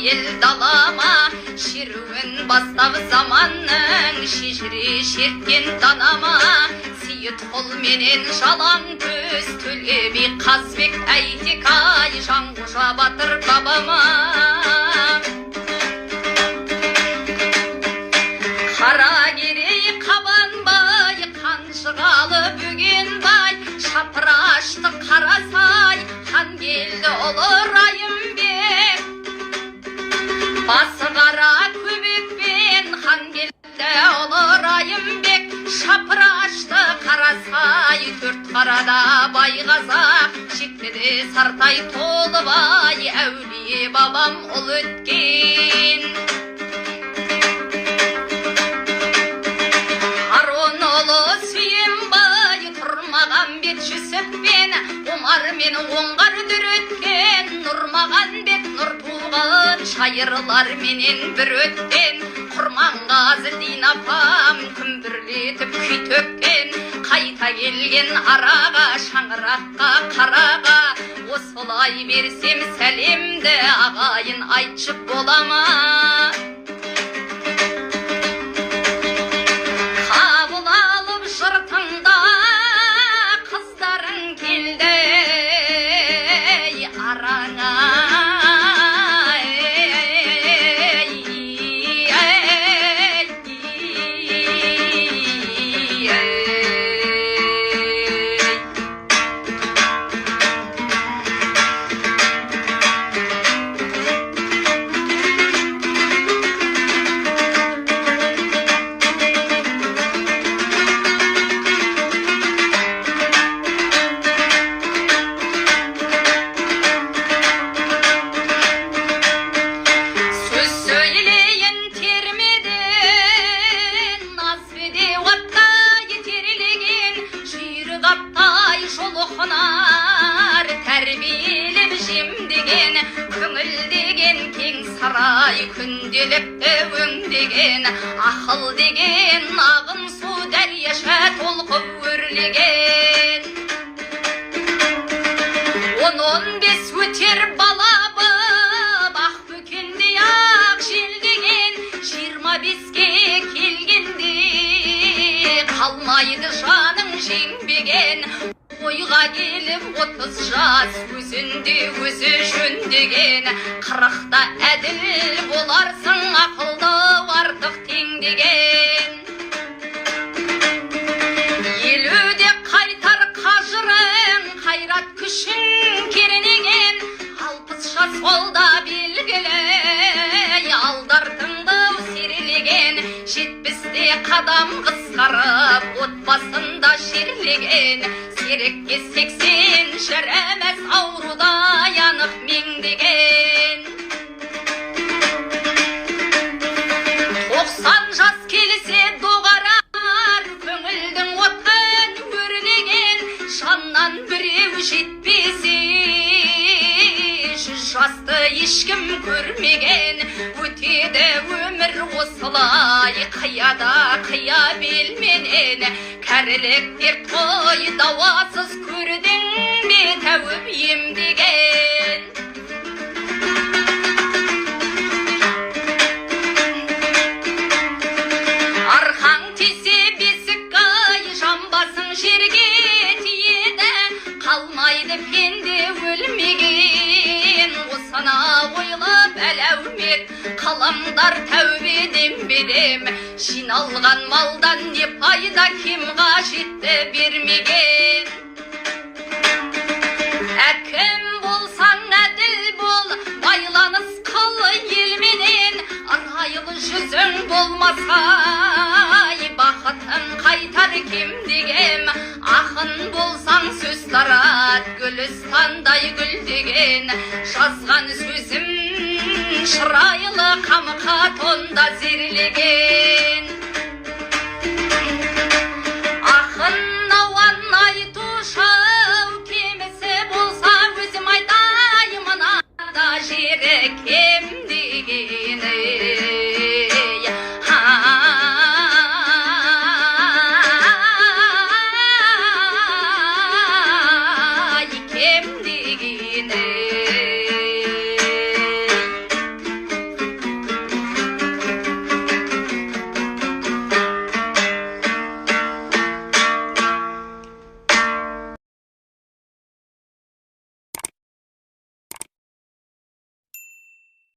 ел далама, шеруін бастап заманның шежіре шерткен данама. Сейітқұл менен жалаң көз Төле би Қазбек әйтек ай Жанғожа батыр бабама. Қарагерей Қабанбай Қанжығалы Бөгенбай Шапырашты Қарасай хан келді ұлы Райымбек. Басы қара көбекпен хан келді ұлы Райымбек. Шапырашты Қарасай төрт қарада бай қазақ. Шектеді Сартай Толыбай әулие бабам ұл өткен. Нұрмағанбет Жүсіппен Омар мен оңғар дүреткен. Нұрмағанбет нұр туған шайырлар менен бір өткен. Құрманғазы Динапам күмбірлетіп күй төккен. Қайта келген араға шаңыраққа қараға. Осылай берсем сәлемді ағайын айтшы болама. Тәрбиеліп жемдеген, көңілдеген кең сарай күнделікті өңдеген. Ақыл деген ағын су дәрияша толқып өрлеген. 10-15 өтер бала боп ақ бөкенде ақ желдеген. 25-ке келгенде қалмайды жаның жеңбеген. Ойға келіп 30 жас өзінде өзі жөндеген. 40-та әділ боларсың ақылды артық теңдеген. 50-де қайтар қажырың қайрат күшін керенеген. 60 жас қолда белгілі алдартыңды серелеген. 70-де қадам қысқарып отбасында шерлеген. Серекке 80 жүрәмәс ауруда янық меңдеген. 90 жас келсе доғарар көңілдің отын өрлеген. Жаннан біреу жетпесе 100 жасты ешкім көрмеген. Өтеді өмір осылай қияда қия белменен. Кәріліктер той дауасыз көрдің бе тәуіп емдеген. Арқаң тесе бесік ай жамбасың жерге тиеді. Қалмайды пенде өлмеген. Осана ойлап әләумет қаламдар тәубеден бедем. Жиналған малдан не пайда, кем қажетті бермеген. Әкім болсаң әділ бол, байланыс қыл елменен. Арайлы жүзің болмаса бақытын қайтар кем дегем. Ақын болсаң сөз тарат, гүлістандай гүлдеген. Жазған сөзім шырайлы қамқа тонда зерлеген.